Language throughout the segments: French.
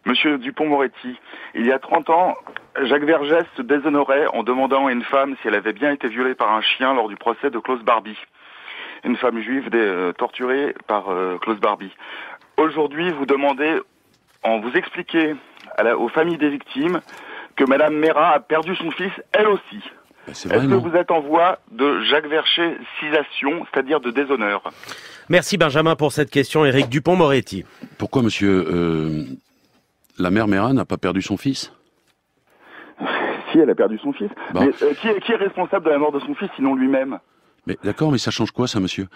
Monsieur Dupond-Moretti, il y a 30 ans, Jacques Vergès se déshonorait en demandant à une femme si elle avait bien été violée par un chien lors du procès de Klaus Barbie. Une femme juive torturée par Klaus Barbie. Aujourd'hui, vous demandez, vous expliquez aux familles des victimes que Madame Meyrat a perdu son fils, elle aussi. Est-ce que vous êtes en voie de Jacques Vergès-cisation, c'est-à-dire de déshonneur? Merci Benjamin pour cette question. Éric Dupond-Moretti. Pourquoi, monsieur, la mère Meyrat n'a pas perdu son fils? Si, elle a perdu son fils. Bon. Mais qui est responsable de la mort de son fils, sinon lui-même? Mais d'accord, mais ça change quoi, ça, monsieur?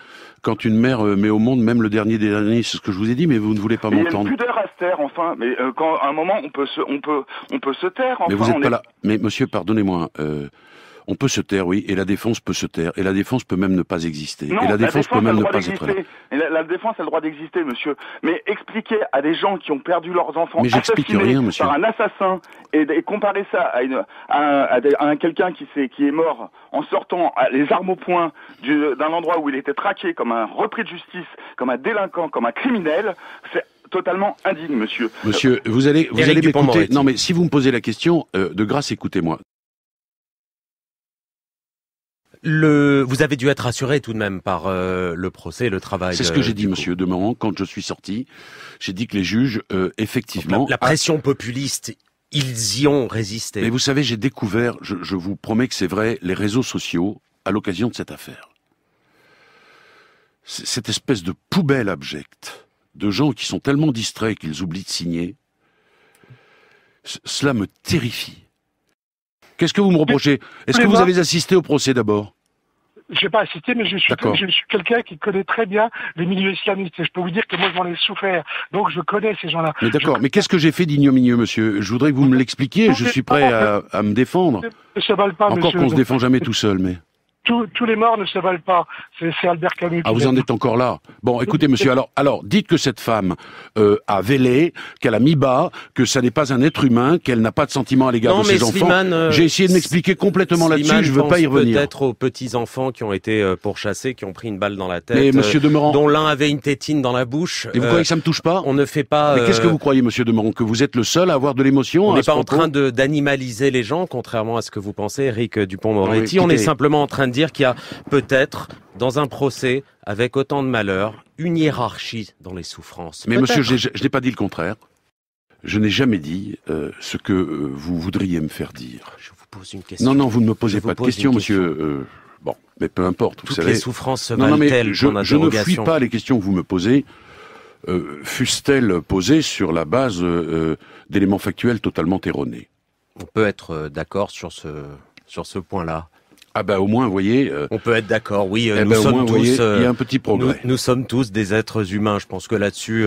Quand une mère met au monde même le dernier des derniers, c'est ce que je vous ai dit, mais vous ne voulez pas m'entendre. Il y a une pudeur à se taire, enfin. Mais quand à un moment, on peut se taire. Enfin, mais vous n'êtes pas là. Mais monsieur, pardonnez-moi. On peut se taire, oui, et la défense peut se taire, et la défense peut même ne pas exister. Non, et la défense peut même ne pas être là. La défense a le droit d'exister, monsieur. Mais expliquer à des gens qui ont perdu leurs enfants rien, monsieur. par un assassin et comparer ça à quelqu'un qui est mort en sortant les armes au poing d'un endroit où il était traqué comme un repris de justice, comme un délinquant, comme un criminel, c'est totalement indigne, monsieur. Monsieur, vous allez m'écouter. Non, mais si vous me posez la question, de grâce, écoutez-moi. Vous avez dû être rassuré tout de même par le procès, le travail. C'est ce que j'ai dit, monsieur Demorand, quand je suis sorti. J'ai dit que les juges, effectivement... La pression populiste, ils y ont résisté. Mais vous savez, j'ai découvert, je vous promets que c'est vrai, les réseaux sociaux à l'occasion de cette affaire. Cette espèce de poubelle abjecte de gens qui sont tellement distraits qu'ils oublient de signer, cela me terrifie. Qu'est-ce que vous me reprochez? Est-ce que vous avez assisté au procès d'abord? Je n'ai pas assisté, mais je suis quelqu'un qui connaît très bien les milieux islamistes. Et je peux vous dire que moi, j'en ai souffert. Donc, je connais ces gens-là. Mais d'accord, mais qu'est-ce que j'ai fait d'ignominieux, monsieur? Je voudrais que vous me l'expliquiez. Je suis prêt à me défendre. Ne se valent pas, encore qu'on se défend jamais tout seul, mais... Tous les morts ne se valent pas. C'est Albert Camus. Ah, vous en êtes encore là. Bon, écoutez, monsieur, alors, dites que cette femme a vélé, qu'elle a mis bas, que ça n'est pas un être humain, qu'elle n'a pas de sentiment à l'égard de ses enfants. J'ai essayé de m'expliquer complètement là-dessus, je veux pas y revenir. Peut-être aux petits-enfants qui ont été pourchassés, qui ont pris une balle dans la tête, mais monsieur Demorand, dont l'un avait une tétine dans la bouche. Et vous croyez que ça me touche pas? On ne fait pas... Mais qu'est-ce que vous croyez, monsieur Demorand? Que vous êtes le seul à avoir de l'émotion? On n'est pas en train d'animaliser les gens, contrairement à ce que vous pensez, Éric Dupond-Moretti. On est simplement en train de dire qu'il y a peut-être, dans un procès, avec autant de malheur, une hiérarchie dans les souffrances. Mais monsieur, je n'ai pas dit le contraire. Je n'ai jamais dit ce que vous voudriez me faire dire. Je vous pose une question. Non, vous ne me posez pas de question, monsieur. Bon, mais peu importe, vous savez. Toutes les souffrances se valent-elles je ne fuis pas les questions que vous me posez, fussent-elles posées sur la base d'éléments factuels totalement erronés. On peut être d'accord sur ce point-là. Ah bah au moins, vous voyez... on peut être d'accord, oui, nous sommes tous... il y a un petit progrès. Nous sommes tous des êtres humains. Je pense que là-dessus,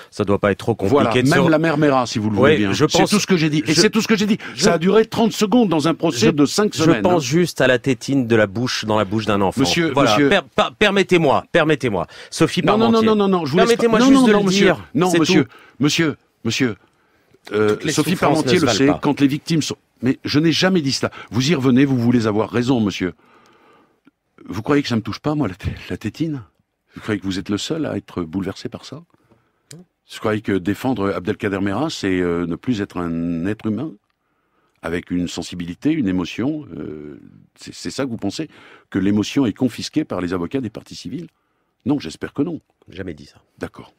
ça doit pas être trop compliqué. Voilà, même la mère Meyrat, si vous le voulez bien. C'est tout ce que j'ai dit. Et c'est tout ce que j'ai dit. Ça a duré 30 secondes dans un procès de 5 semaines. Je pense juste à la tétine de la bouche dans la bouche d'un enfant. Monsieur... Permettez-moi. Sophie Parmentier. Non, je vous permettez-moi juste de le dire. Non, monsieur. Sophie Parmentier le sait, quand les victimes sont... Mais je n'ai jamais dit cela. Vous y revenez, vous voulez avoir raison, monsieur. Vous croyez que ça me touche pas, moi, la tétine? Vous croyez que vous êtes le seul à être bouleversé par ça? Vous croyez que défendre Abdelkader Meyrat, c'est ne plus être un être humain? Avec une sensibilité, une émotion? C'est ça que vous pensez? Que l'émotion est confisquée par les avocats des parties civiles? Non, j'espère que non. Jamais dit ça. D'accord.